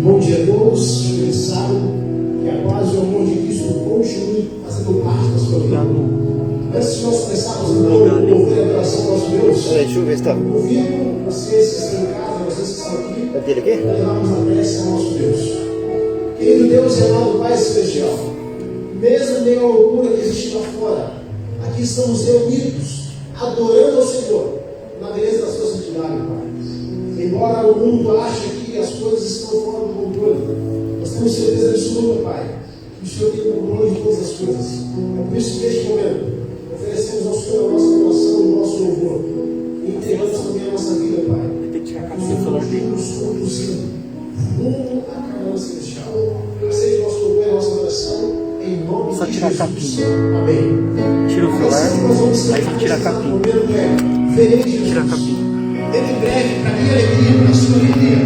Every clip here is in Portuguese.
Bom dia a todos, aniversário, que a paz e o amor de Cristo continue fazendo parte da sua vida. Antes de nós começarmos então o louvor e adoração ao nosso Deus, Deixa eu ver se tá. convido vocês que estão em casa, vocês que estão aqui, É dele aqui? para levarmos a prece ao nosso Deus. Querido Deus e amado Pai Celestial, mesmo em meio à loucura que existe lá fora, aqui estamos reunidos, adorando ao Senhor, na beleza da sua santidade, Pai. Embora o mundo ache que as coisas estão fora do controle, nós temos certeza absoluta, Pai, que o Senhor tem o controle de todas as coisas. É por isso que neste momento oferecemos ao Senhor a nossa adoração e o nosso louvor. E entregamos também a nossa vida, Pai. Tem que tirar a Que o cabeça Senhor do continue nos conduzindo rumo à Canaã Celestial. Aceite o nosso louvor e a nossa adoração em nome Só de tirar a Jesus. capinha. Amém. Tira o celular, Assim nós vamos aí tira a cantar capinha. nesse momento, é, verei Jesus. Tira a capinha. Ele em breve, para minha alegria, para a sua alegria,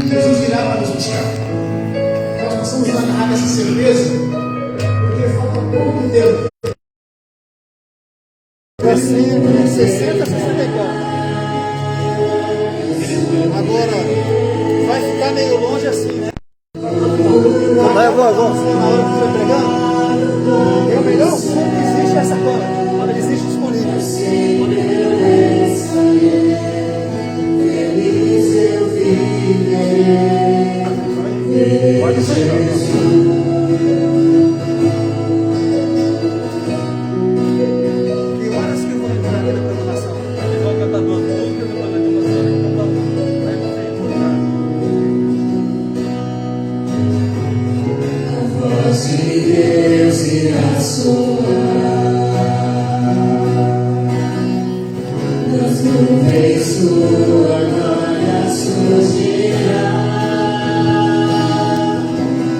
Jesus virá para nos buscar. Nós possamos agarrar essa certeza, porque falta pouco tempo. Vai ser 60, 64. Agora, vai ficar meio longe assim, né? Vai, vou. Na hora que você pregando, é o melhor som que existe essa câmera. Quando ele existe disponível. Pode ser. Que horas que eu vou entrar aqui na programação? Eles vão cantar duas músicas, depois vai ter uma cena de cantar uma. Aí você A voz de Deus irá soar nas nuvens, sua glória surgirá.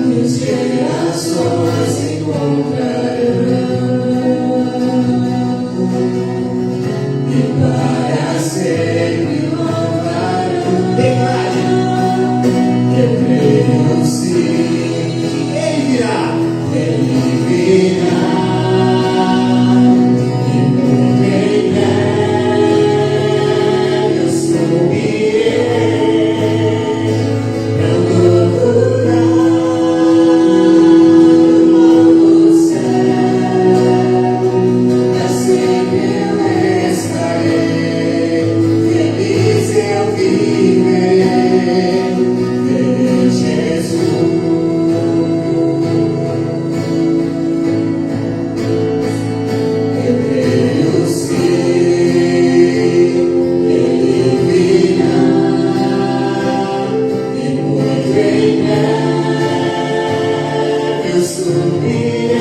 E os gerações encontrarão, e para sempre louvarão. Eu creio sim, Ele virá, Ele virá. E por bem breve eu subirei, não procurar o novo céu. Pra sempre eu estarei, feliz eu viverei, ver Jesus. Eu creio sim, Ele virá, e muito em breve eu subirei,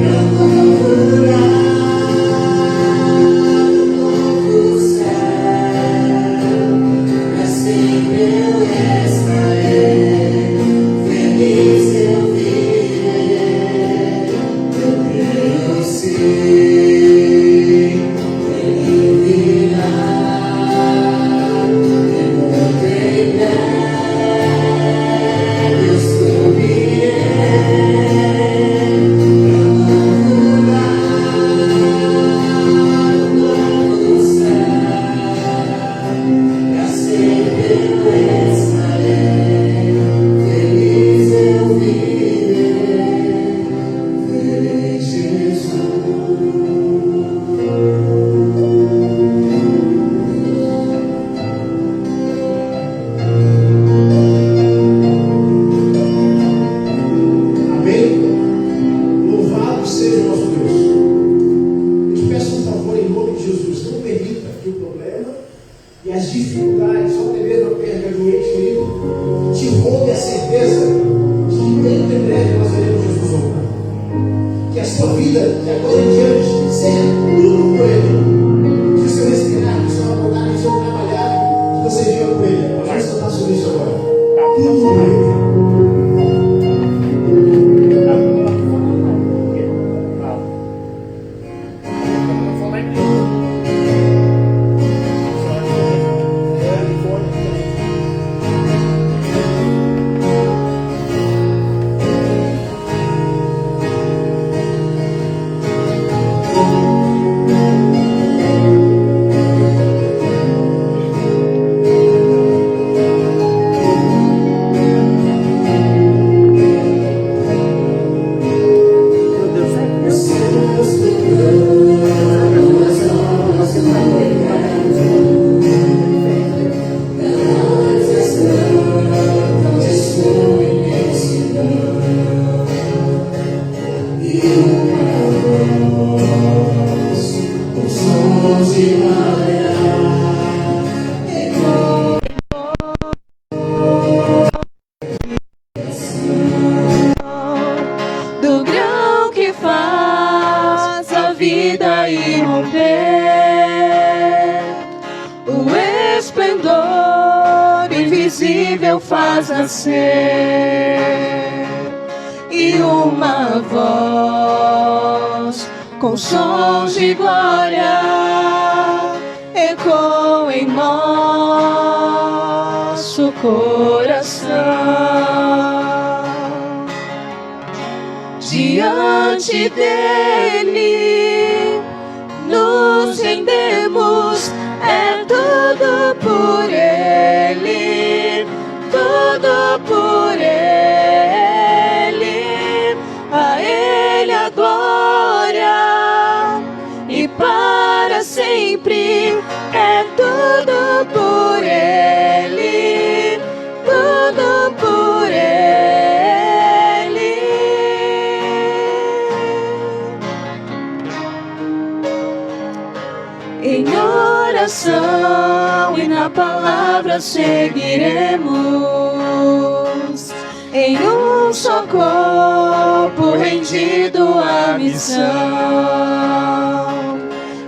não procurar um novo céu. Pra sempre eu estarei, feliz eu viverei. Eu creio sim, Ele virá, e muito em breve eu subirei, pra procurar um novo céu. Pra sempre eu estarei, feliz eu viverei, verei Jesus. Amém? Louvado seja o nosso Deus. Eu te peço um favor em nome de Jesus. Não permita que o problema e as dificuldades, ou até mesmo a perda de um ente querido, te roube a certeza de que muito em breve nós veremos Jesus voltar. Que a sua vida, de agora em diante, seja tudo por Ele. Que o seu respirar, que o seu acordar, que o seu trabalhar, que você viva por Ele. Vamos cantar sobre isso agora. Tudo por Ele. invisível faz nascer, e uma voz com sons de glória ecoa em nosso coração. Diante dele nos rendemos, é tudo por ele, tudo por ele. A ele a glória e para sempre, é tudo por ele, tudo por ele. Em oração e na palavra seguiremos, em um só corpo rendido à missão,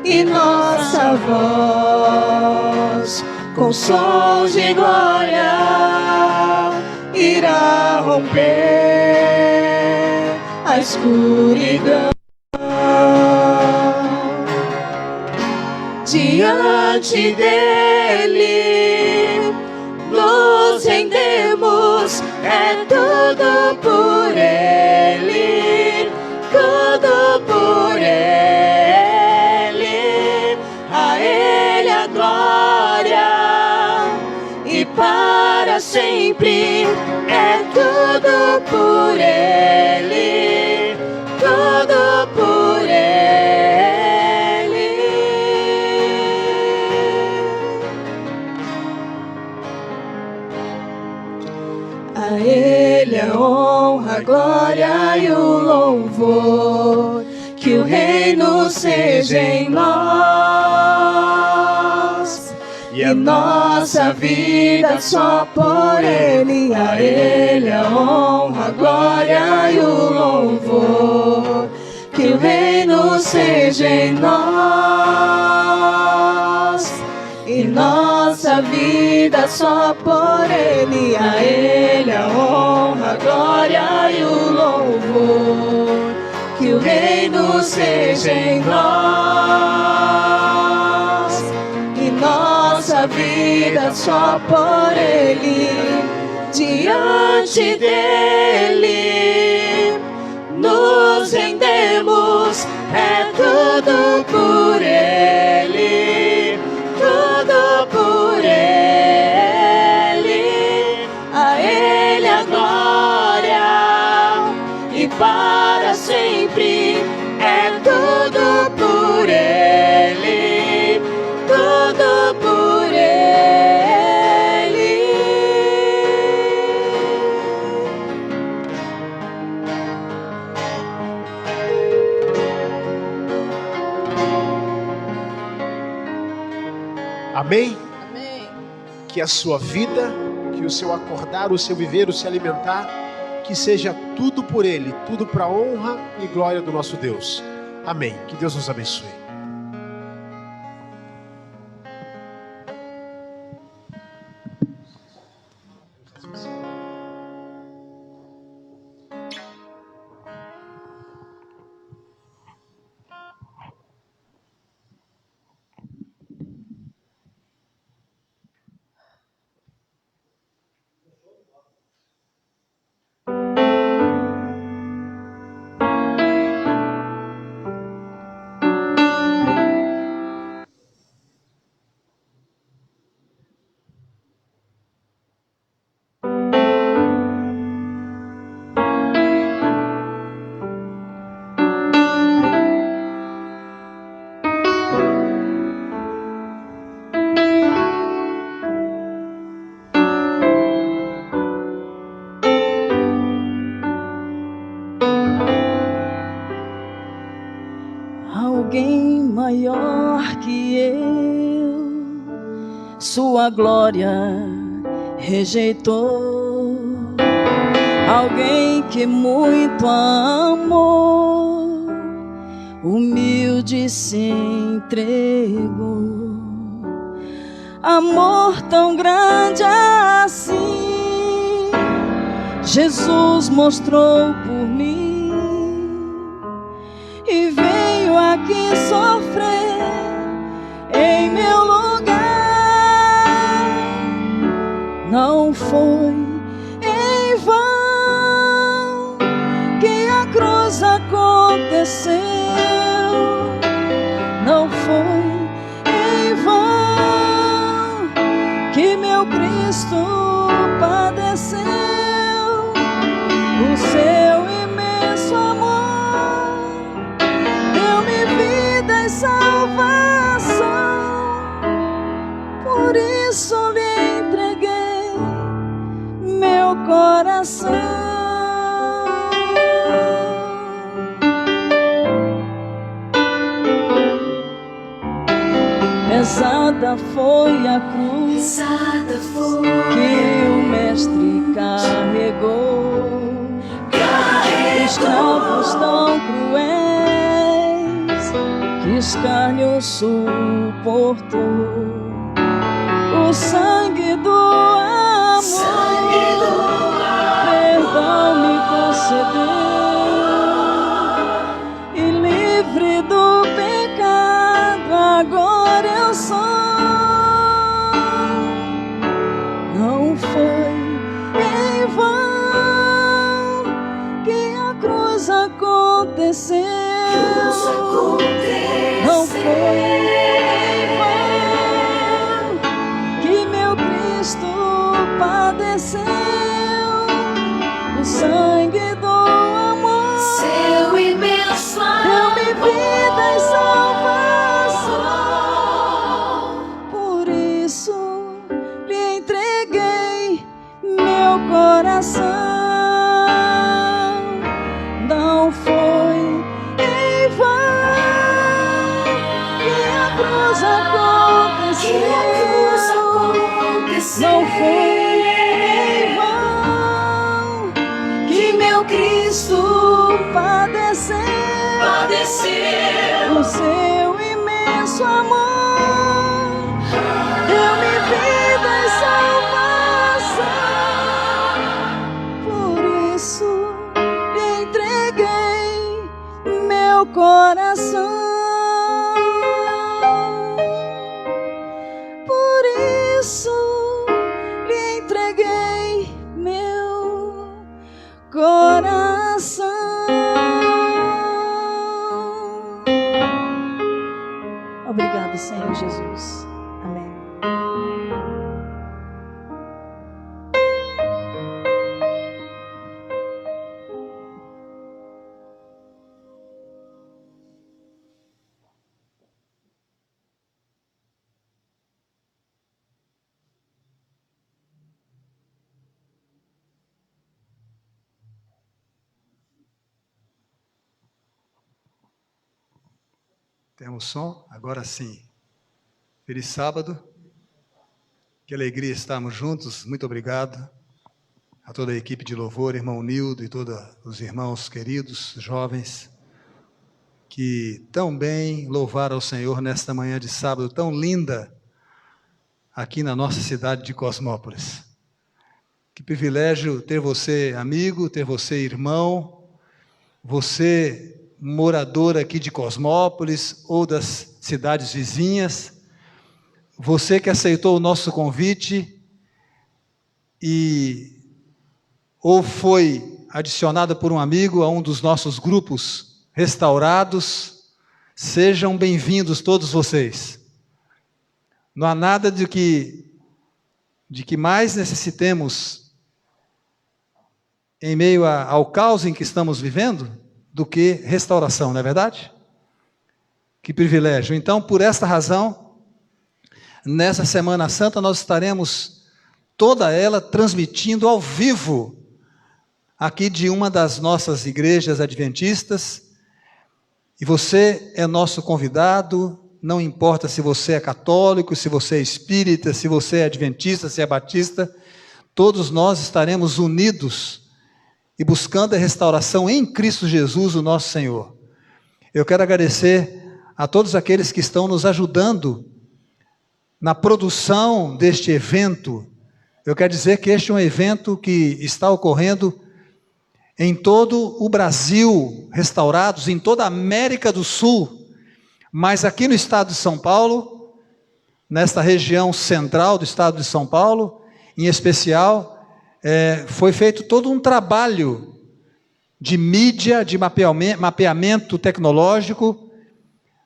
e nossa voz com sons de glória irá romper a escuridão. Diante dele nos rendemos, é tudo por ele, tudo por ele. A ele a glória e para sempre, é tudo por ele, tudo por ele. A ele a honra, a glória e o louvor, que o reino seja em nós, e a nossa vida só por ele. A ele a honra, a glória e o louvor, que o reino seja em nós, e nossa vida só por ele. A ele a honra, a glória e o louvor, que o reino seja em nós, e nossa vida só por ele. Diante dele nos rendemos, é tudo por ele, tudo por ele. A ele a glória e para sempre, é tudo por ele, tudo por ele. Amém? Amém. Que a sua vida, que o seu acordar, o seu viver, o se alimentar, que seja tudo por ele, tudo para a honra e glória do nosso Deus. Amém. Que Deus nos abençoe. Alguém maior que eu, sua glória rejeitou. Alguém que muito amou, humilde se entregou. Amor tão grande assim Jesus mostrou por mim e veio aqui sofrer em meu lugar. Não foi em vão que a cruz aconteceu. Não foi em vão que meu Cristo padeceu. O seu imenso amor deu-me vida e salvação. Por isso lhe entreguei meu coração. Pesada foi a cruz que o Mestre carregou. Escravos tão cruéis que escárnio suportou. O sangue do amor, perdão me concedeu, e livre do pecado agora eu sou. Não foi em vão que a cruz aconteceu. Não foi em vão que meu Cristo padeceu. O sangue do amor, Seu imenso amor, deu-me vida e salvação. Por isso lhe entreguei meu coração. Não foi em vão que a cruz aconteceu. Não foi em vão que meu Cristo padeceu. O seu imenso amor deu-me vida e salvação. Por isso lhe entreguei meu coração. Por isso lhe entreguei meu coração. Obrigado, Senhor Jesus. Amém. Temos som? Agora sim. Feliz sábado. Que alegria estarmos juntos. Muito obrigado a toda a equipe de louvor, irmão Nildo e todos os irmãos queridos, jovens, que tão bem louvaram ao Senhor nesta manhã de sábado tão linda aqui na nossa cidade de Cosmópolis. Que privilégio ter você amigo, ter você irmão, você morador aqui de Cosmópolis ou das cidades vizinhas, você que aceitou o nosso convite ou foi adicionado por um amigo a um dos nossos grupos restaurados, sejam bem-vindos todos vocês. Não há nada de que mais necessitemos em meio ao caos em que estamos vivendo do que restauração, não é verdade? Que privilégio. Então, por esta razão, nessa Semana Santa, nós estaremos toda ela transmitindo ao vivo, aqui de uma das nossas igrejas adventistas, e você é nosso convidado, não importa se você é católico, se você é espírita, se você é adventista, se é batista, todos nós estaremos unidos e buscando a restauração em Cristo Jesus, o nosso Senhor. Eu quero agradecer a todos aqueles que estão nos ajudando na produção deste evento. Eu quero dizer que este é um evento que está ocorrendo em todo o Brasil, restaurados, em toda a América do Sul, mas aqui no estado de São Paulo, nesta região central do estado de São Paulo, em especial, foi feito todo um trabalho de mídia, de mapeamento tecnológico,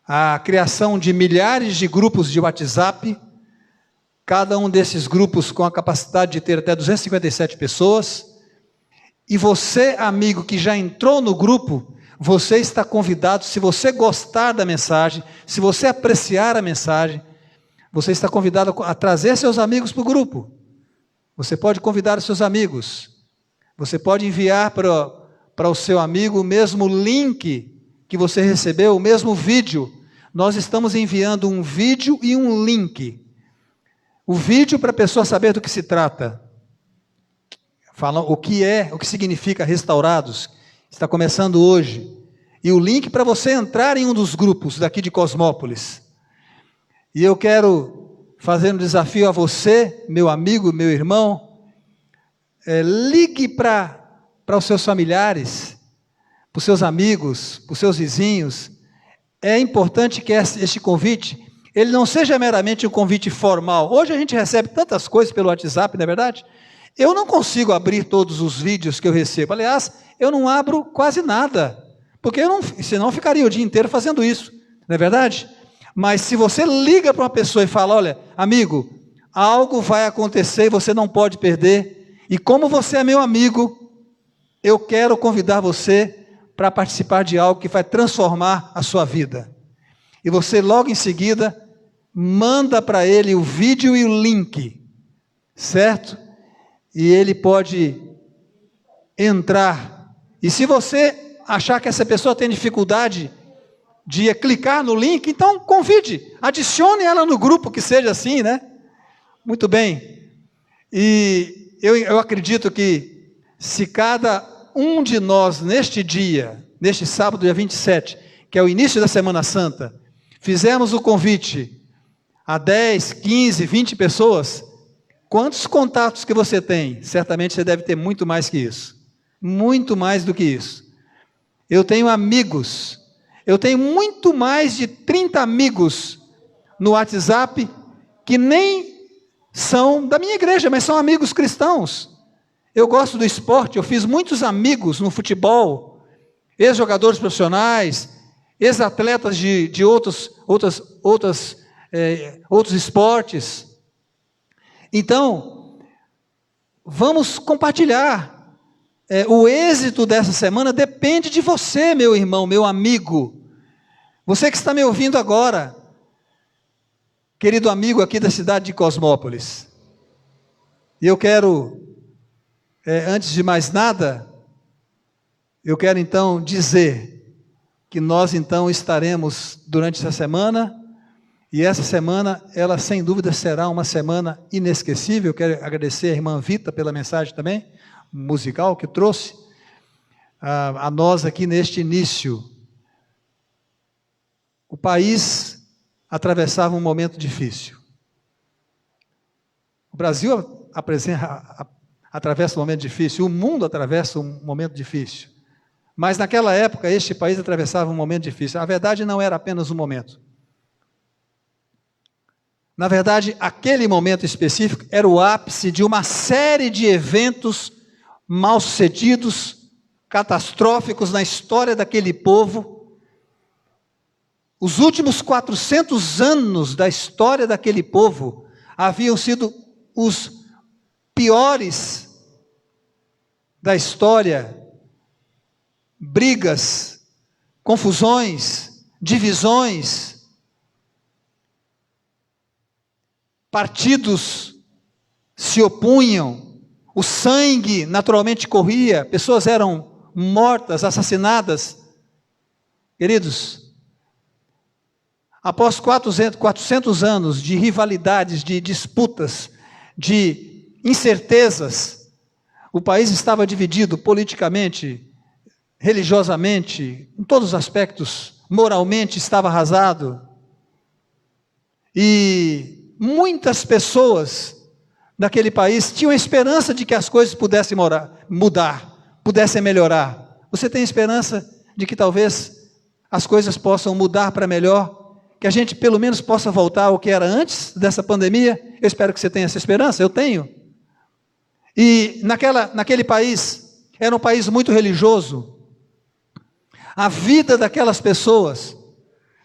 a criação de milhares de grupos de WhatsApp, cada um desses grupos com a capacidade de ter até 257 pessoas. E você, amigo, que já entrou no grupo, você está convidado, se você gostar da mensagem, se você apreciar a mensagem, você está convidado a trazer seus amigos para o grupo. Você pode convidar os seus amigos. Você pode enviar para o seu amigo o mesmo link que você recebeu, o mesmo vídeo. Nós estamos enviando um vídeo e um link. O vídeo para a pessoa saber do que se trata. Falam o que significa restaurados. Está começando hoje. E o link para você entrar em um dos grupos daqui de Cosmópolis. E eu quero fazer um desafio a você, meu amigo, meu irmão. Ligue para os seus familiares, para os seus amigos, para os seus vizinhos. É importante que este convite, ele não seja meramente um convite formal. Hoje a gente recebe tantas coisas pelo WhatsApp, não é verdade? Eu não consigo abrir todos os vídeos que eu recebo. Aliás, eu não abro quase nada, porque senão eu ficaria o dia inteiro fazendo isso, não é verdade? Mas se você liga para uma pessoa e fala, olha, amigo, algo vai acontecer e você não pode perder, e como você é meu amigo, eu quero convidar você para participar de algo que vai transformar a sua vida. E você logo em seguida manda para ele o vídeo e o link, certo? E ele pode entrar. E se você achar que essa pessoa tem dificuldade de clicar no link, então convide, adicione ela no grupo, que seja assim, né? Muito bem. E eu acredito que se cada um de nós neste dia, neste sábado, dia 27, que é o início da Semana Santa, fizermos o convite a 10, 15, 20 pessoas, quantos contatos que você tem? Certamente você deve ter muito mais que isso. Muito mais do que isso. Eu tenho amigos, eu tenho muito mais de 30 amigos no WhatsApp que nem são da minha igreja, mas são amigos cristãos. Eu gosto do esporte, eu fiz muitos amigos no futebol, ex-jogadores profissionais, ex-atletas de outros esportes. Então, vamos compartilhar. O êxito dessa semana depende de você, meu irmão, meu amigo. Você que está me ouvindo agora, querido amigo aqui da cidade de Cosmópolis. E eu quero, antes de mais nada, eu quero então dizer que nós então estaremos durante essa semana, e essa semana, ela sem dúvida será uma semana inesquecível. Eu quero agradecer a irmã Vita pela mensagem também, musical que trouxe a nós aqui neste início. O país atravessava um momento difícil. O Brasil atravessa um momento difícil, o mundo atravessa um momento difícil. Mas naquela época, este país atravessava um momento difícil. A verdade não era apenas um momento. Na verdade, aquele momento específico era o ápice de uma série de eventos mal-sucedidos, catastróficos na história daquele povo. Os últimos 400 anos da história daquele povo haviam sido os piores da história. Brigas, confusões, divisões, partidos se opunham, o sangue naturalmente corria, pessoas eram mortas, assassinadas. Queridos, após 400 anos de rivalidades, de disputas, de incertezas, o país estava dividido politicamente, religiosamente, em todos os aspectos, moralmente estava arrasado. E muitas pessoas daquele país tinham esperança de que as coisas pudessem mudar pudessem melhorar? Você tem esperança de que talvez as coisas possam mudar para melhor? Que a gente pelo menos possa voltar ao que era antes dessa pandemia? Eu espero que você tenha essa esperança, eu tenho. E naquele país, era um país muito religioso. A vida daquelas pessoas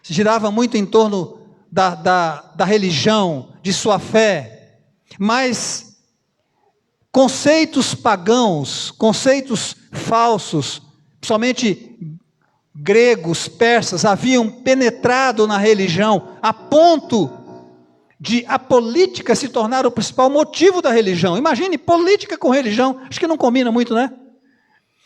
girava muito em torno da religião, de sua fé, mas conceitos pagãos, conceitos falsos, somente gregos, persas, haviam penetrado na religião, a ponto de a política se tornar o principal motivo da religião. Imagine, política com religião, acho que não combina muito, né?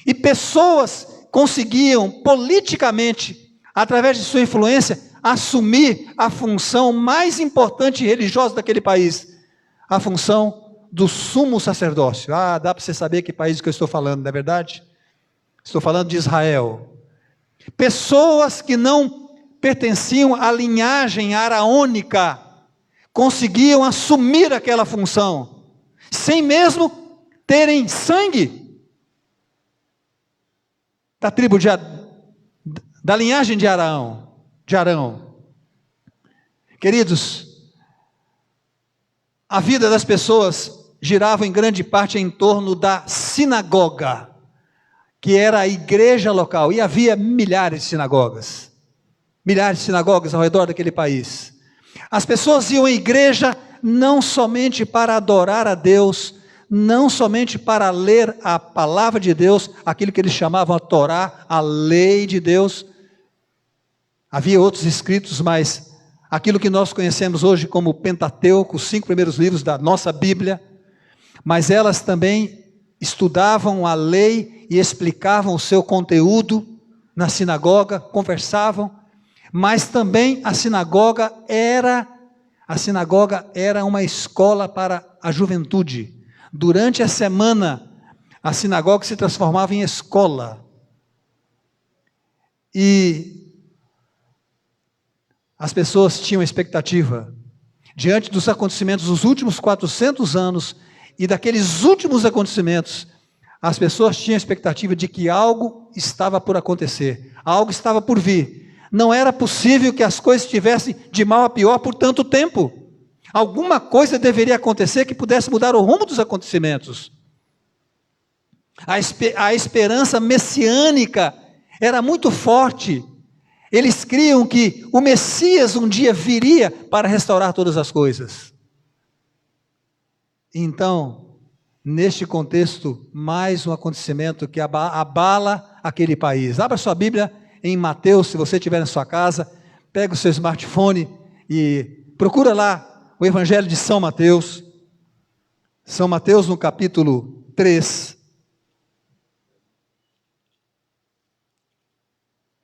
E pessoas conseguiam, politicamente, através de sua influência, assumir a função mais importante e religiosa daquele país, a função do sumo sacerdócio. Dá para você saber que país que eu estou falando, não é verdade? Estou falando de Israel. Pessoas que não pertenciam à linhagem araônica conseguiam assumir aquela função, sem mesmo terem sangue da tribo da linhagem de Arão. Queridos, a vida das pessoas girava em grande parte em torno da sinagoga, que era a igreja local, e havia milhares de sinagogas ao redor daquele país. As pessoas iam à igreja não somente para adorar a Deus, não somente para ler a palavra de Deus, aquilo que eles chamavam a Torá, a lei de Deus. Havia outros escritos, mas aquilo que nós conhecemos hoje como Pentateuco, os 5 primeiros livros da nossa Bíblia, mas elas também estudavam a lei e explicavam o seu conteúdo na sinagoga, conversavam, mas também a sinagoga era uma escola para a juventude. Durante a semana, a sinagoga se transformava em escola. E as pessoas tinham expectativa, diante dos acontecimentos dos últimos 400 anos, e daqueles últimos acontecimentos, as pessoas tinham expectativa de que algo estava por acontecer, algo estava por vir. Não era possível que as coisas estivessem de mal a pior por tanto tempo. Alguma coisa deveria acontecer que pudesse mudar o rumo dos acontecimentos. A esperança messiânica era muito forte. Eles criam que o Messias um dia viria para restaurar todas as coisas. Então, neste contexto, mais um acontecimento que abala aquele país. Abra sua Bíblia em Mateus, se você estiver na sua casa, pega o seu smartphone e procura lá o Evangelho de São Mateus. São Mateus no capítulo 3.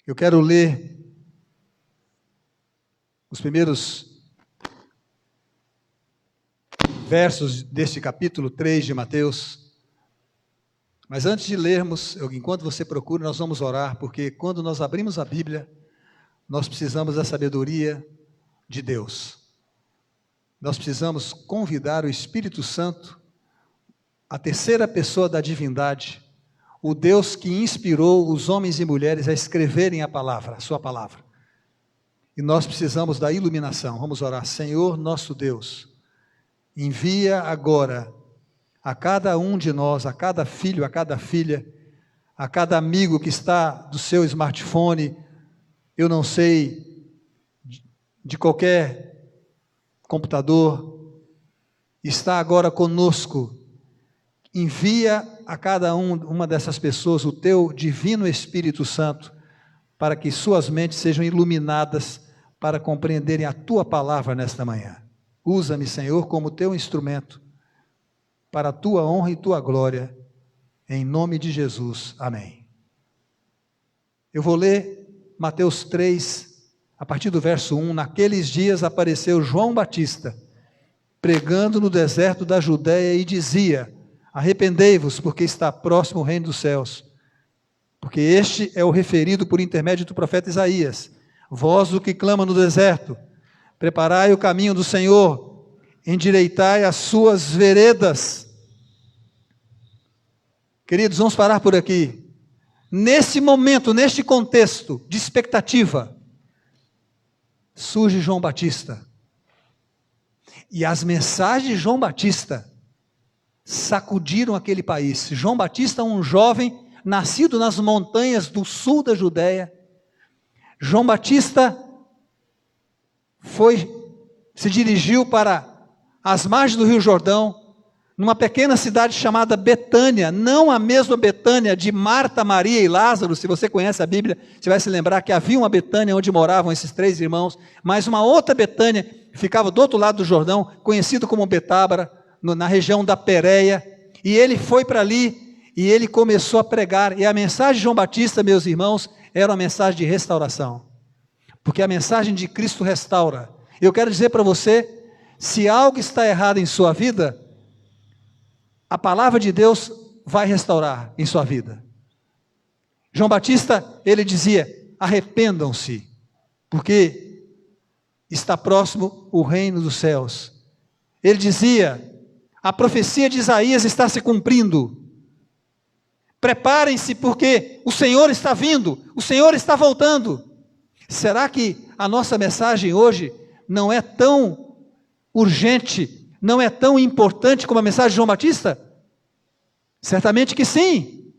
Eu quero ler os primeiros versos deste capítulo 3 de Mateus. Mas antes de lermos, enquanto você procura, nós vamos orar, porque quando nós abrimos a Bíblia, nós precisamos da sabedoria de Deus. Nós precisamos convidar o Espírito Santo, a terceira pessoa da divindade, o Deus que inspirou os homens e mulheres a escreverem a palavra, a sua palavra. E nós precisamos da iluminação. Vamos orar. Senhor nosso Deus, envia agora a cada um de nós, a cada filho, a cada filha, a cada amigo que está do seu smartphone, eu não sei, de qualquer computador, está agora conosco. Envia a cada uma dessas pessoas o teu divino Espírito Santo, para que suas mentes sejam iluminadas para compreenderem a tua palavra nesta manhã. Usa-me, Senhor, como teu instrumento, para a tua honra e tua glória, em nome de Jesus. Amém. Eu vou ler Mateus 3, a partir do verso 1. Naqueles dias apareceu João Batista, pregando no deserto da Judéia, e dizia: arrependei-vos, porque está próximo o reino dos céus. Porque este é o referido por intermédio do profeta Isaías. Vós o que clama no deserto, preparai o caminho do Senhor, endireitai as suas veredas. Queridos, vamos parar por aqui. Nesse momento, neste contexto de expectativa, surge João Batista. E as mensagens de João Batista sacudiram aquele país. João Batista, um jovem nascido nas montanhas do sul da Judéia. João Batista se dirigiu para as margens do Rio Jordão, numa pequena cidade chamada Betânia, não a mesma Betânia de Marta, Maria e Lázaro. Se você conhece a Bíblia, você vai se lembrar que havia uma Betânia onde moravam esses 3 irmãos, mas uma outra Betânia que ficava do outro lado do Jordão, conhecido como Betábara, na região da Pérea, e ele foi para ali, e ele começou a pregar, e a mensagem de João Batista, meus irmãos, era uma mensagem de restauração, porque a mensagem de Cristo restaura. Eu quero dizer para você, se algo está errado em sua vida, a palavra de Deus vai restaurar em sua vida. João Batista, ele dizia, arrependam-se, porque está próximo o reino dos céus. Ele dizia, a profecia de Isaías está se cumprindo. Preparem-se porque o Senhor está vindo, o Senhor está voltando. Será que a nossa mensagem hoje não é tão urgente, não é tão importante como a mensagem de João Batista? Certamente que sim.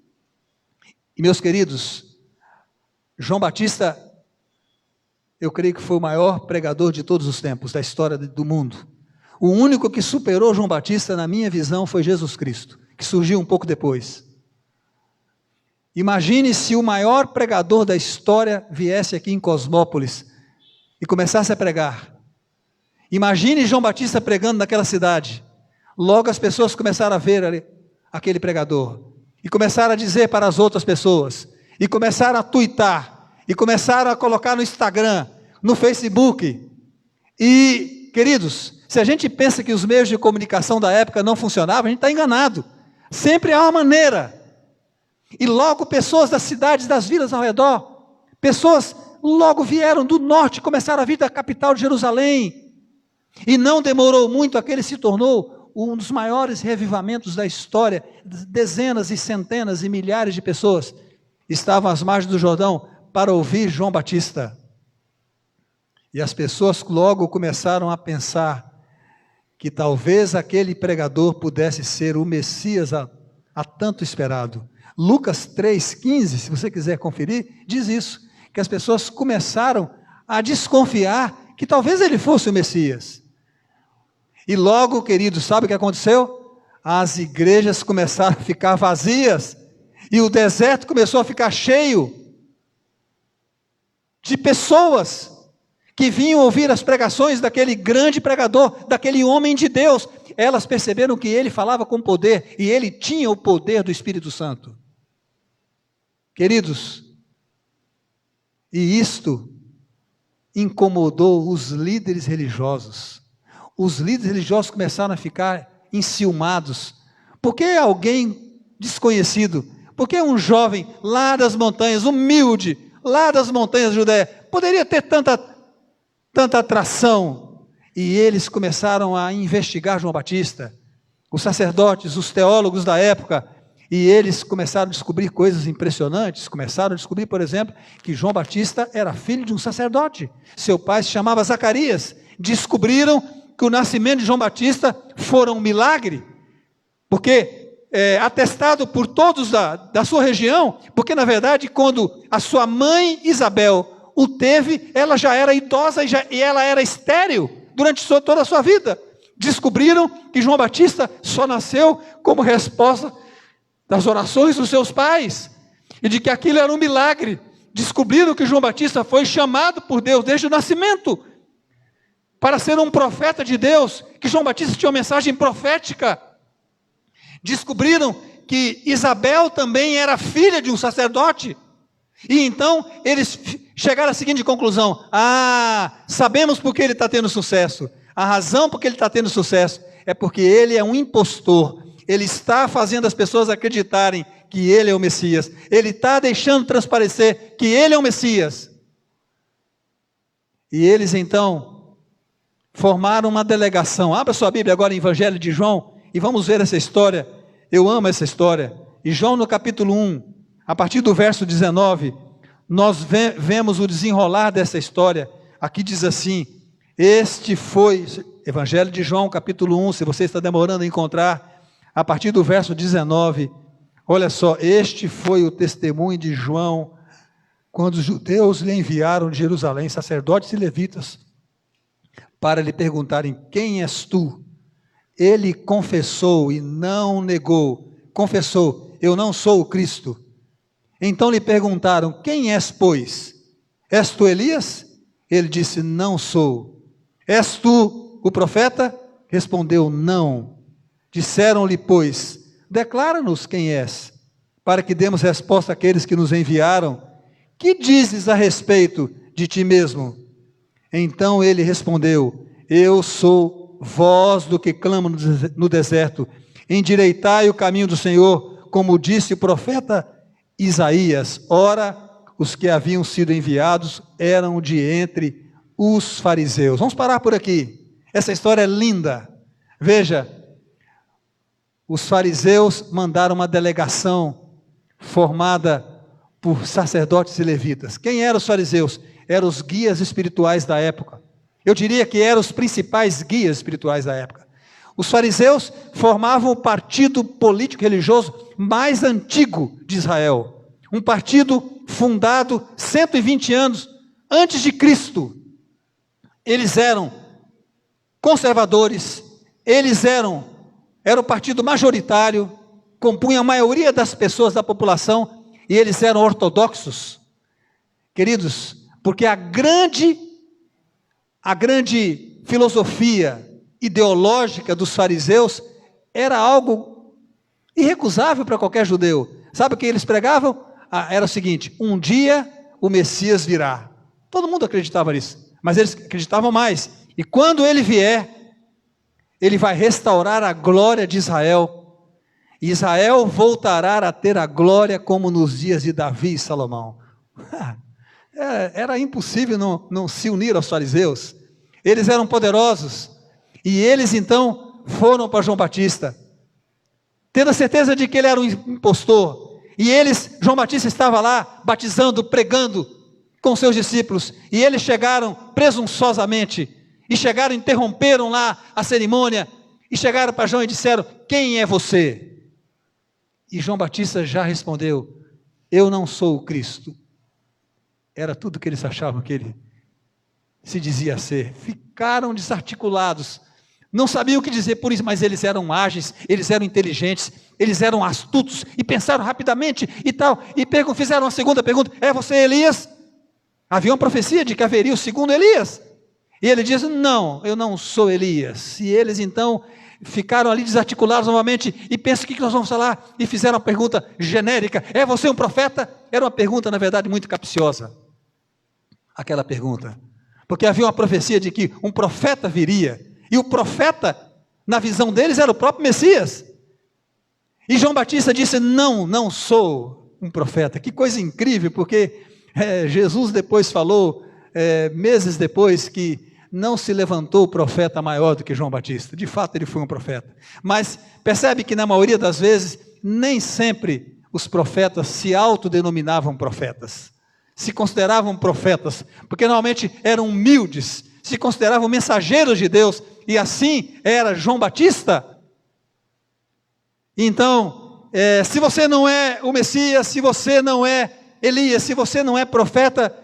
E meus queridos, João Batista, eu creio que foi o maior pregador de todos os tempos, da história do mundo. O único que superou João Batista, na minha visão, foi Jesus Cristo, que surgiu um pouco depois. Imagine se o maior pregador da história viesse aqui em Cosmópolis e começasse a pregar. Imagine João Batista pregando naquela cidade. Logo as pessoas começaram a ver aquele pregador e começaram a dizer para as outras pessoas, e começaram a tuitar, e começaram a colocar no Instagram, no Facebook. E, queridos, se a gente pensa que os meios de comunicação da época não funcionavam, a gente está enganado. Sempre há uma maneira. E logo pessoas das cidades, das vilas ao redor, pessoas logo vieram do norte, começaram a vir da capital de Jerusalém. E não demorou muito, aquele se tornou um dos maiores revivamentos da história. Dezenas e centenas e milhares de pessoas estavam às margens do Jordão para ouvir João Batista. E as pessoas logo começaram a pensar que talvez aquele pregador pudesse ser o Messias há tanto esperado. Lucas 3,15, se você quiser conferir, diz isso, que as pessoas começaram a desconfiar que talvez ele fosse o Messias. E logo, queridos, sabe o que aconteceu? As igrejas começaram a ficar vazias, e o deserto começou a ficar cheio de pessoas que vinham ouvir as pregações daquele grande pregador, daquele homem de Deus. Elas perceberam que ele falava com poder, e ele tinha o poder do Espírito Santo. Queridos, e isto incomodou os líderes religiosos. Os líderes religiosos começaram a ficar enciumados. Por que alguém desconhecido? Por que um jovem lá das montanhas, humilde, lá das montanhas da Judéia, poderia ter tanta atração? E eles começaram a investigar João Batista, os sacerdotes, os teólogos da época, e eles começaram a descobrir coisas impressionantes. Começaram a descobrir, por exemplo, que João Batista era filho de um sacerdote. Seu pai se chamava Zacarias. Descobriram que o nascimento de João Batista foi um milagre, porque atestado por todos da sua região, porque na verdade quando a sua mãe Isabel o teve, ela já era idosa e ela era estéril durante toda a sua vida. Descobriram que João Batista só nasceu como resposta das orações dos seus pais, e de que aquilo era um milagre. Descobriram que João Batista foi chamado por Deus desde o nascimento para ser um profeta de Deus, que João Batista tinha uma mensagem profética. Descobriram que Isabel também era filha de um sacerdote, e então eles chegaram à seguinte conclusão: sabemos por que ele está tendo sucesso. A razão por que ele está tendo sucesso é porque ele é um impostor. Ele está fazendo as pessoas acreditarem que ele é o Messias. Ele está deixando transparecer que ele é o Messias. E eles então formaram uma delegação. Abra sua Bíblia agora em Evangelho de João e vamos ver essa história. Eu amo essa história. E João no capítulo 1, a partir do verso 19, nós vemos o desenrolar dessa história. Aqui diz assim, este foi, Evangelho de João capítulo 1, se você está demorando a encontrar, a partir do verso 19, olha só, este foi o testemunho de João, quando os judeus lhe enviaram de Jerusalém, sacerdotes e levitas, para lhe perguntarem, quem és tu? Ele confessou e não negou, confessou, eu não sou o Cristo. Então lhe perguntaram, quem és, pois? És tu Elias? Ele disse, não sou. És tu o profeta? Respondeu, não. Disseram-lhe, pois, declara-nos quem és, para que demos resposta àqueles que nos enviaram. Que dizes a respeito de ti mesmo? Então ele respondeu, eu sou voz do que clama no deserto, endireitai o caminho do Senhor, como disse o profeta Isaías. Ora, os que haviam sido enviados eram de entre os fariseus. Vamos parar por aqui. Essa história é linda. Veja, os fariseus mandaram uma delegação formada por sacerdotes e levitas. Quem eram os fariseus? Eram os guias espirituais da época. Eu diria que eram os principais guias espirituais da época. Os fariseus formavam o partido político religioso mais antigo de Israel. Um partido fundado 120 anos antes de Cristo. Eles eram conservadores, eles eram o partido majoritário, compunha a maioria das pessoas da população, e eles eram ortodoxos. Queridos, porque a grande filosofia ideológica dos fariseus era algo irrecusável para qualquer judeu. Sabe o que eles pregavam? Era o seguinte, um dia o Messias virá. Todo mundo acreditava nisso, mas eles acreditavam mais. E quando ele vier, ele vai restaurar a glória de Israel. E Israel voltará a ter a glória como nos dias de Davi e Salomão. Era impossível não se unir aos fariseus. Eles eram poderosos. E eles então foram para João Batista, tendo a certeza de que ele era um impostor. E João Batista estava lá, batizando, pregando com seus discípulos. E eles chegaram presunçosamente, e interromperam lá a cerimônia, e chegaram para João e disseram, quem é você? E João Batista já respondeu, eu não sou o Cristo. Era tudo que eles achavam que ele se dizia ser. Ficaram desarticulados, não sabiam o que dizer por isso, mas eles eram ágeis, eles eram inteligentes, eles eram astutos, e pensaram rapidamente e tal, e fizeram uma segunda pergunta, é você Elias? Havia uma profecia de que haveria o segundo Elias, e ele diz, não, eu não sou Elias. E eles então ficaram ali desarticulados novamente, e pensam, o que nós vamos falar? E fizeram uma pergunta genérica, é você um profeta? Era uma pergunta na verdade muito capciosa, aquela pergunta, porque havia uma profecia de que um profeta viria, e o profeta, na visão deles, era o próprio Messias. E João Batista disse, não sou um profeta. Que coisa incrível, porque Jesus depois falou, meses depois, que não se levantou profeta maior do que João Batista. De fato, ele foi um profeta. Mas percebe que na maioria das vezes, nem sempre os profetas se autodenominavam profetas. Se consideravam profetas, porque normalmente eram humildes, se consideravam mensageiros de Deus, e assim era João Batista. Então, se você não é o Messias, se você não é Elias, se você não é profeta,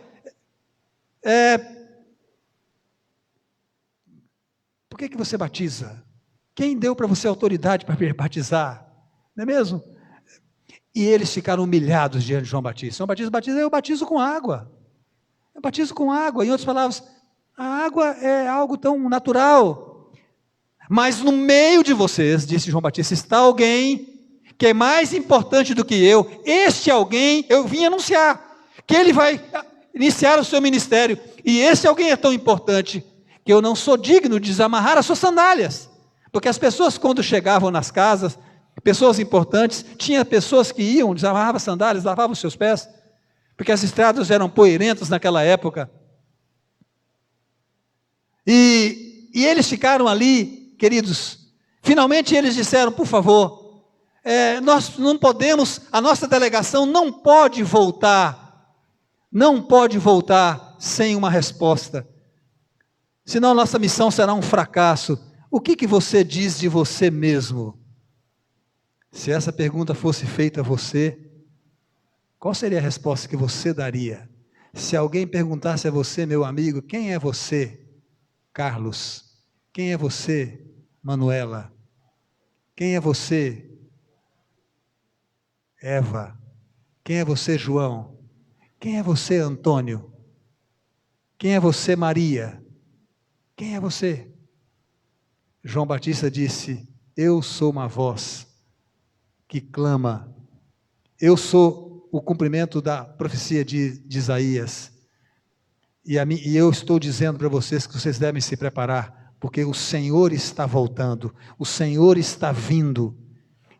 por que você batiza? Quem deu para você autoridade para batizar? Não é mesmo? E eles ficaram humilhados diante de João Batista. João Batista batiza, eu batizo com água. Eu batizo com água. Em outras palavras, a água é algo tão natural. Mas no meio de vocês, disse João Batista, está alguém que é mais importante do que eu. Este alguém eu vim anunciar, que ele vai iniciar o seu ministério. E esse alguém é tão importante que eu não sou digno de desamarrar as suas sandálias. Porque as pessoas, quando chegavam nas casas, pessoas importantes, tinha pessoas que iam, desamarravam as sandálias, lavavam os seus pés, porque as estradas eram poeirentas naquela época. E eles ficaram ali, queridos. Finalmente eles disseram, por favor, Nós não podemos, a nossa delegação não pode voltar sem uma resposta. Senão nossa missão será um fracasso. O que você diz de você mesmo? Se essa pergunta fosse feita a você, qual seria a resposta que você daria? Se alguém perguntasse a você, meu amigo, quem é você, Carlos? Quem é você, Manuela? Quem é você, Eva? Quem é você, João? Quem é você, Antônio? Quem é você, Maria? Quem é você? João Batista disse: eu sou uma voz que clama. Eu sou o cumprimento da profecia de Isaías. E eu estou dizendo para vocês que vocês devem se preparar, porque o Senhor está voltando, o Senhor está vindo,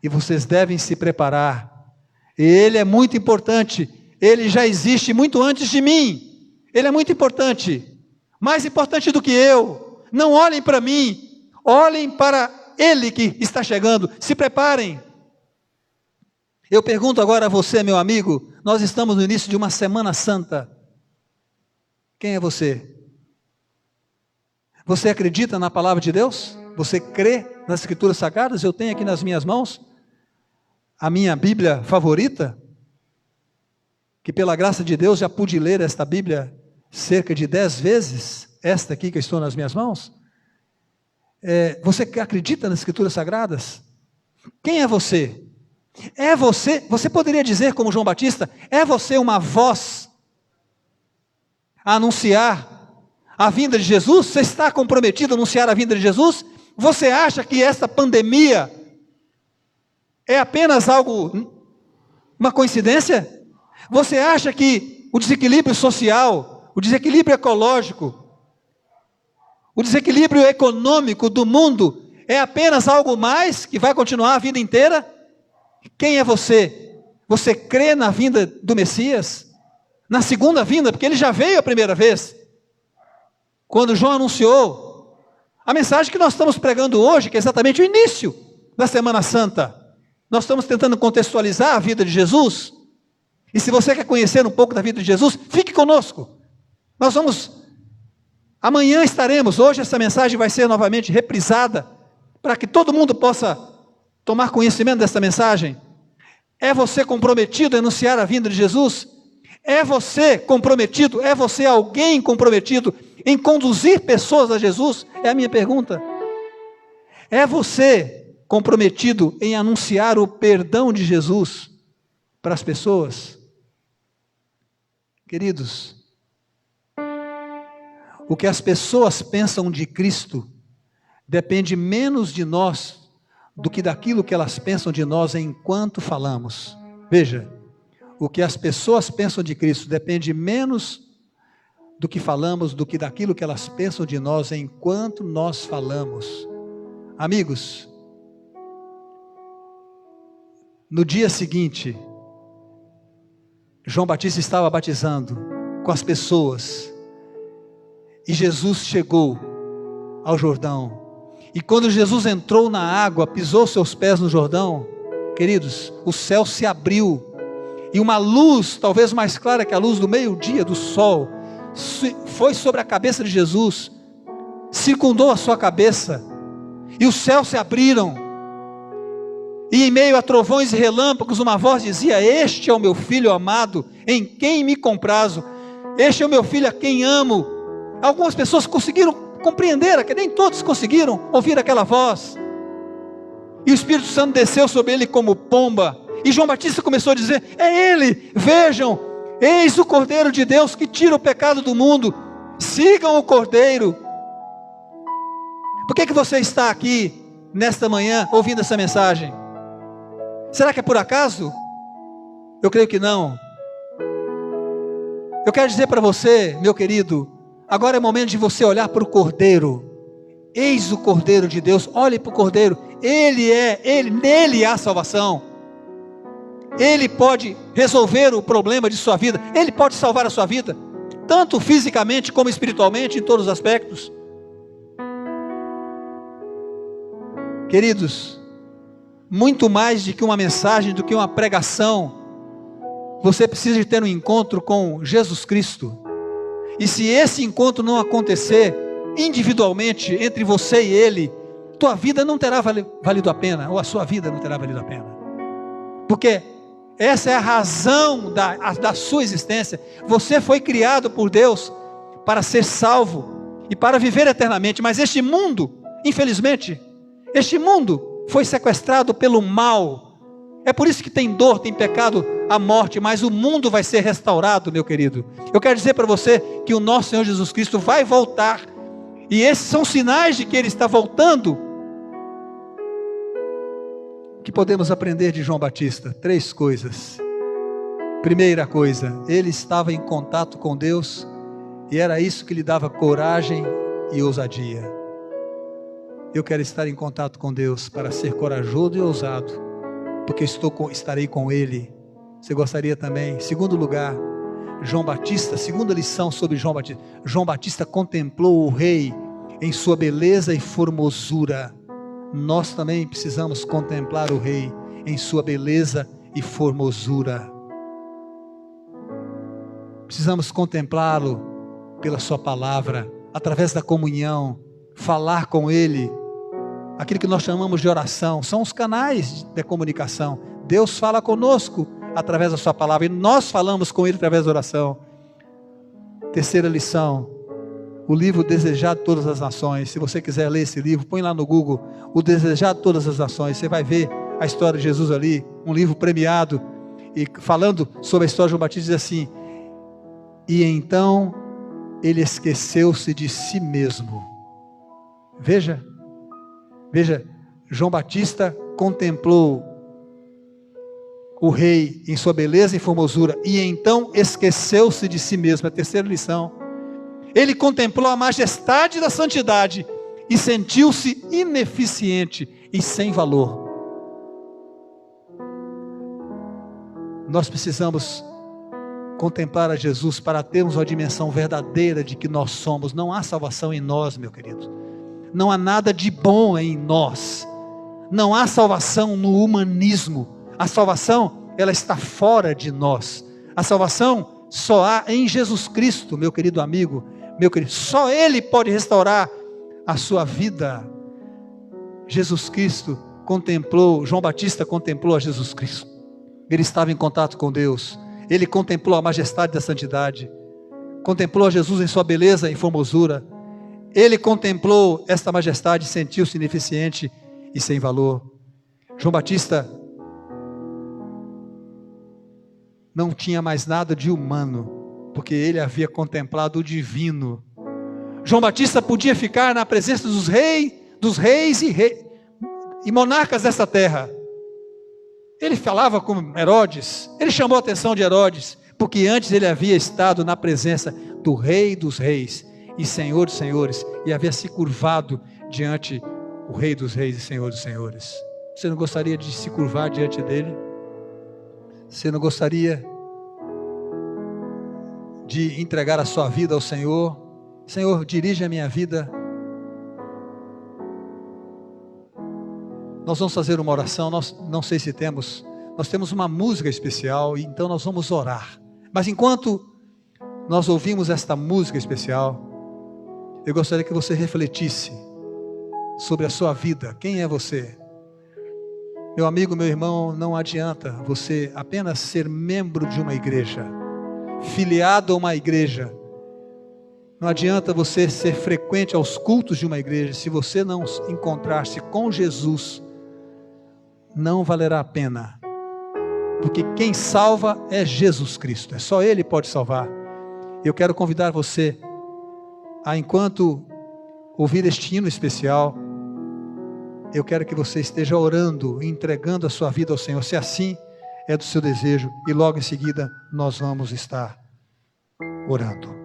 e vocês devem se preparar. E Ele é muito importante, Ele já existe muito antes de mim, Ele é muito importante, mais importante do que eu. Não olhem para mim, olhem para Ele que está chegando, se preparem. Eu pergunto agora a você, meu amigo, nós estamos no início de uma Semana Santa. Quem é você? Você acredita na palavra de Deus? Você crê nas Escrituras Sagradas? Eu tenho aqui nas minhas mãos a minha Bíblia favorita, que pela graça de Deus já pude ler esta Bíblia cerca de 10 vezes, esta aqui que estou nas minhas mãos. Você acredita nas Escrituras Sagradas? Quem é você? É você poderia dizer como João Batista, é você uma voz a anunciar a vinda de Jesus? Você está comprometido a anunciar a vinda de Jesus? Você acha que esta pandemia é apenas uma coincidência? Você acha que o desequilíbrio social, o desequilíbrio ecológico, o desequilíbrio econômico do mundo é apenas algo mais que vai continuar a vida inteira? Quem é você? Você crê na vinda do Messias? Na segunda vinda, porque ele já veio a primeira vez. Quando João anunciou a mensagem que nós estamos pregando hoje, que é exatamente o início da Semana Santa. Nós estamos tentando contextualizar a vida de Jesus. E se você quer conhecer um pouco da vida de Jesus, fique conosco. Amanhã estaremos, hoje essa mensagem vai ser novamente reprisada, para que todo mundo possa tomar conhecimento dessa mensagem. É você comprometido a anunciar a vinda de Jesus? É você comprometido? É você alguém comprometido em conduzir pessoas a Jesus? É a minha pergunta. É você comprometido em anunciar o perdão de Jesus para as pessoas? Queridos, o que as pessoas pensam de Cristo depende menos de nós do que daquilo que elas pensam de nós enquanto falamos. Veja, o que as pessoas pensam de Cristo depende menos do que falamos do que daquilo que elas pensam de nós enquanto nós falamos. Amigos, no dia seguinte, João Batista estava batizando com as pessoas, e Jesus chegou ao Jordão. E quando Jesus entrou na água, pisou seus pés no Jordão, queridos, o céu se abriu, e uma luz, talvez mais clara que a luz do meio-dia do sol, foi sobre a cabeça de Jesus, circundou a sua cabeça, e os céus se abriram, e em meio a trovões e relâmpagos, uma voz dizia: este é o meu filho amado, em quem me comprazo, este é o meu filho a quem amo. Algumas pessoas conseguiram compreender, que nem todos conseguiram ouvir aquela voz, e o Espírito Santo desceu sobre ele como pomba, e João Batista começou a dizer: é ele, vejam, eis o Cordeiro de Deus que tira o pecado do mundo, sigam o Cordeiro. Por que você está aqui nesta manhã ouvindo essa mensagem? Será que é por acaso? Eu creio que não. Eu quero dizer para você, meu querido, agora é momento de você olhar para o Cordeiro. Eis o Cordeiro de Deus, olhe para o Cordeiro. Nele há salvação. Ele pode resolver o problema de sua vida. Ele pode salvar a sua vida, tanto fisicamente como espiritualmente, em todos os aspectos. muito mais do que uma mensagem, do que uma pregação, você precisa de ter um encontro com Jesus Cristo. E se esse encontro não acontecer individualmente entre você e Ele, tua vida não terá valido a pena, ou a sua vida não terá valido a pena. Porque essa é a razão da sua existência. Você foi criado por Deus para ser salvo e para viver eternamente. Mas este mundo, infelizmente, este mundo foi sequestrado pelo mal. É por isso que tem dor, tem pecado, a morte. Mas o mundo vai ser restaurado, meu querido. Eu quero dizer para você que o nosso Senhor Jesus Cristo vai voltar. E esses são sinais de que Ele está voltando. O que podemos aprender de João Batista? 3 coisas. Primeira coisa, ele estava em contato com Deus, e era isso que lhe dava coragem e ousadia. Eu quero estar em contato com Deus para ser corajoso e ousado, porque estarei com Ele. Você gostaria também? Segundo lugar, João Batista, segunda lição sobre João Batista. João Batista contemplou o Rei em sua beleza e formosura. Nós também precisamos contemplar o Rei em sua beleza e formosura. Precisamos contemplá-lo pela sua palavra, através da comunhão, falar com Ele. Aquilo que nós chamamos de oração, são os canais de comunicação. Deus fala conosco através da sua palavra, e nós falamos com Ele através da oração. Terceira lição, o livro Desejado de Todas as Nações. Se você quiser ler esse livro, põe lá no Google, O Desejado de Todas as Nações. Você vai ver a história de Jesus ali, um livro premiado, e falando sobre a história de João Batista, diz assim: e então ele esqueceu-se de si mesmo. Veja, João Batista contemplou o Rei em sua beleza e formosura, e então esqueceu-se de si mesmo. A terceira lição, ele contemplou a majestade da santidade e sentiu-se ineficiente e sem valor. Nós precisamos contemplar a Jesus para termos uma dimensão verdadeira de que nós somos. Não há salvação em nós, meu querido. Não há nada de bom em nós. Não há salvação no humanismo. A salvação, ela está fora de nós. A salvação só há em Jesus Cristo, meu querido amigo, meu querido. Só Ele pode restaurar a sua vida. Jesus Cristo contemplou, João Batista contemplou a Jesus Cristo. Ele estava em contato com Deus. Ele contemplou a majestade da santidade. Contemplou a Jesus em sua beleza e formosura. Ele contemplou esta majestade e sentiu-se ineficiente e sem valor. João Batista não tinha mais nada de humano, porque ele havia contemplado o divino. João Batista podia ficar na presença dos reis e monarcas dessa terra. Ele falava com Herodes, ele chamou a atenção de Herodes, porque antes ele havia estado na presença do Rei dos Reis e Senhor dos Senhores, e havia se curvado diante o Rei dos Reis e Senhor dos Senhores. Você não gostaria de se curvar diante dele? Você não gostaria de entregar a sua vida ao Senhor? Senhor, dirige a minha vida. Nós vamos fazer uma oração, nós não sei se temos, nós temos uma música especial, e então nós vamos orar. Mas enquanto nós ouvimos esta música especial, eu gostaria que você refletisse sobre a sua vida. Quem é você? Meu amigo, meu irmão, não adianta você apenas ser membro de uma igreja, filiado a uma igreja. Não adianta você ser frequente aos cultos de uma igreja, se você não encontrar-se com Jesus, não valerá a pena, porque quem salva é Jesus Cristo, é só Ele pode salvar. Eu quero convidar você a, enquanto ouvir este hino especial, eu quero que você esteja orando, entregando a sua vida ao Senhor, se assim é do seu desejo, e logo em seguida nós vamos estar orando.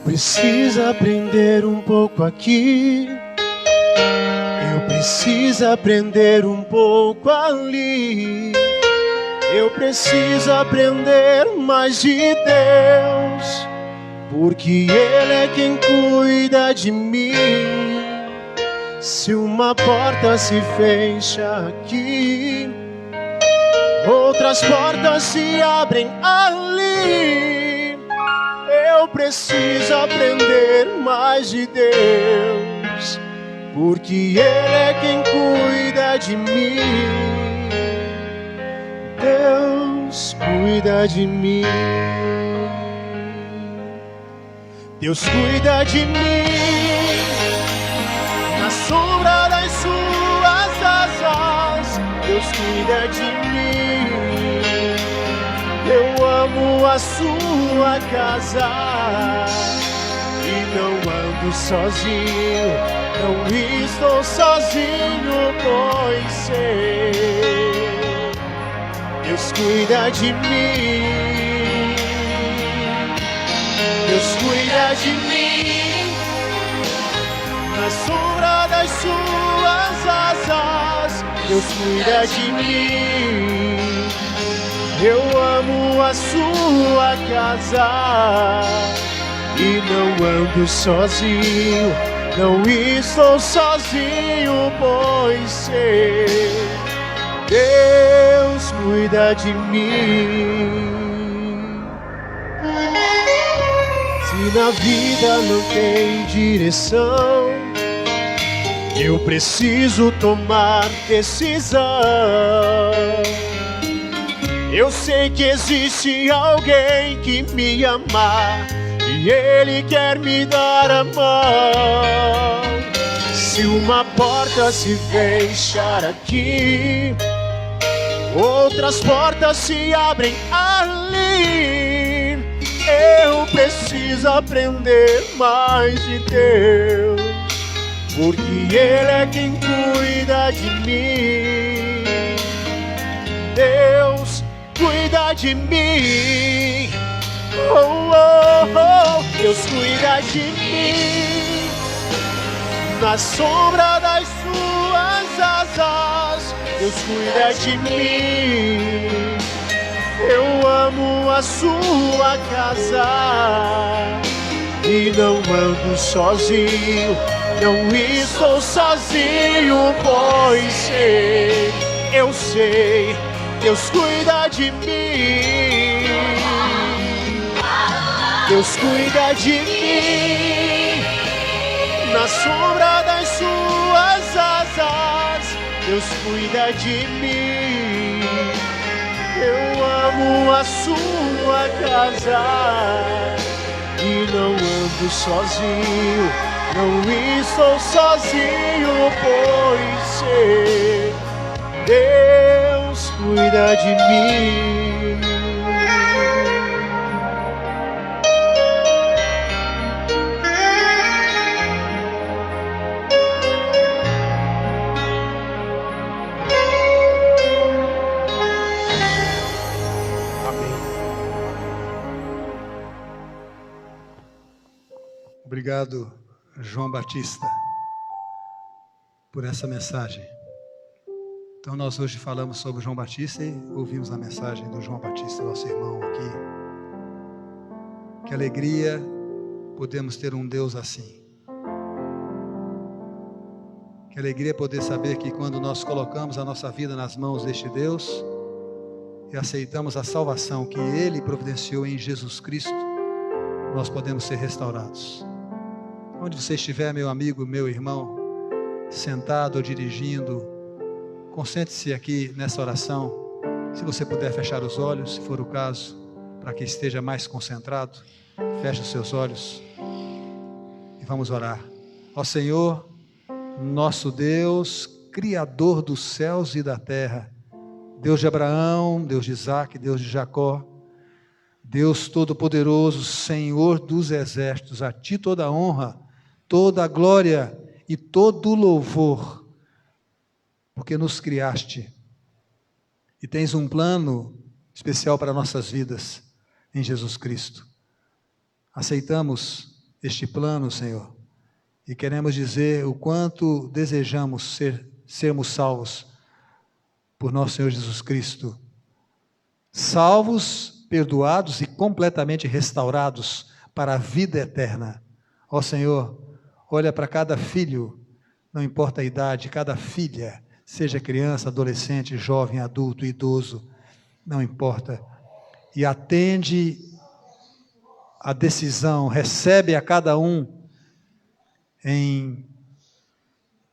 preciso aprender um pouco aqui, eu preciso aprender um pouco ali. Eu preciso aprender mais de Deus, porque Ele é quem cuida de mim. Se uma porta se fecha aqui, outras portas se abrem ali. Eu preciso aprender mais de Deus, porque Ele é quem cuida de mim. Deus cuida de mim. Deus cuida de mim na sombra das suas asas. Deus cuida de mim. Eu amo a sua casa e não ando sozinho, não estou sozinho, pois sei. Deus cuida de mim, Deus cuida de mim, na sombra das suas asas. Deus cuida de mim, eu amo a sua casa e não ando sozinho, não estou sozinho, pois sei. Deus cuida de mim. Se na vida não tem direção, eu preciso tomar decisão. Eu sei que existe alguém que me ama e Ele quer me dar a mão. Se uma porta se fechar aqui, outras portas se abrem ali. Eu preciso aprender mais de Deus, porque Ele é quem cuida de mim. Deus cuida de mim. Oh, oh, oh. Deus cuida de mim na sombra das suas asas. Deus cuida de mim. Eu amo a sua casa e não ando sozinho, não estou sozinho, pois sei, eu sei, Deus cuida de mim. Deus cuida de mim na sombra das suas asas. Deus cuida de mim. Eu amo a sua casa e não ando sozinho, não estou sozinho, pois sei, Deus cuida de mim. Obrigado, João Batista, por essa mensagem. Então nós hoje falamos sobre João Batista e ouvimos a mensagem do João Batista, nosso irmão aqui. Que alegria podemos ter um Deus assim. Que alegria poder saber que quando nós colocamos a nossa vida nas mãos deste Deus e aceitamos a salvação que Ele providenciou em Jesus Cristo, nós podemos ser restaurados. Onde você estiver, meu amigo, meu irmão, sentado ou dirigindo, concentre-se aqui nessa oração. Se você puder fechar os olhos, se for o caso, para que esteja mais concentrado, feche os seus olhos e vamos orar. Ó Senhor, nosso Deus, Criador dos céus e da terra, Deus de Abraão, Deus de Isaac, Deus de Jacó, Deus Todo-Poderoso, Senhor dos exércitos, a Ti toda a honra, toda a glória e todo o louvor, porque nos criaste e tens um plano especial para nossas vidas em Jesus Cristo. Aceitamos este plano, Senhor, e queremos dizer o quanto desejamos sermos salvos por nosso Senhor Jesus Cristo. Salvos, perdoados e completamente restaurados para a vida eterna. Ó Senhor, olha para cada filho, não importa a idade, cada filha, seja criança, adolescente, jovem, adulto, idoso, não importa, e atende a decisão, recebe a cada um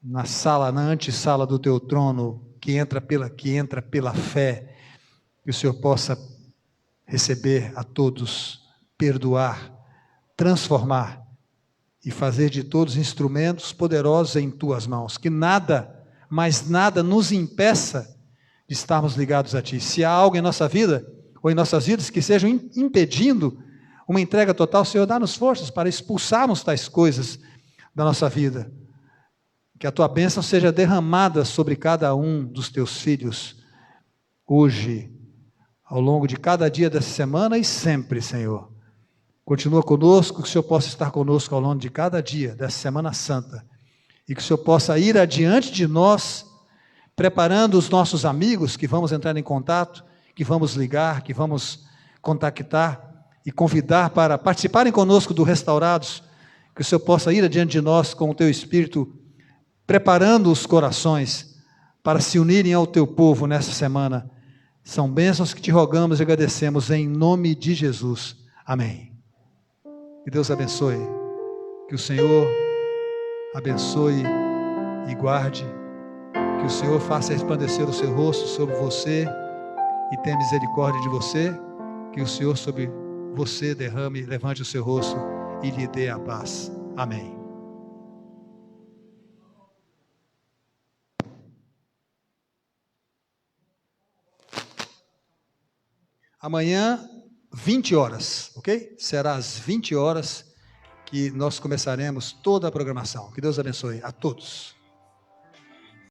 na antessala do teu trono, que entra pela fé, que o Senhor possa receber a todos, perdoar, transformar e fazer de todos instrumentos poderosos em tuas mãos, que nada, mas nada nos impeça de estarmos ligados a ti. Se há algo em nossa vida, ou em nossas vidas, que estejam impedindo uma entrega total, Senhor, dá-nos forças para expulsarmos tais coisas da nossa vida. Que a tua bênção seja derramada sobre cada um dos teus filhos, hoje, ao longo de cada dia dessa semana e sempre, Senhor. Continua conosco, que o Senhor possa estar conosco ao longo de cada dia dessa Semana Santa, e que o Senhor possa ir adiante de nós, preparando os nossos amigos que vamos entrar em contato, que vamos ligar, que vamos contactar e convidar para participarem conosco do Restaurados, que o Senhor possa ir adiante de nós com o teu Espírito, preparando os corações para se unirem ao teu povo nessa semana. São bênçãos que te rogamos e agradecemos em nome de Jesus. Amém. Que Deus abençoe. Que o Senhor abençoe e guarde. Que o Senhor faça resplandecer o seu rosto sobre você e tenha misericórdia de você. Que o Senhor sobre você levante o seu rosto e lhe dê a paz. Amém. Amanhã, 20 horas, ok? Será às 20 horas que nós começaremos toda a programação. Que Deus abençoe a todos.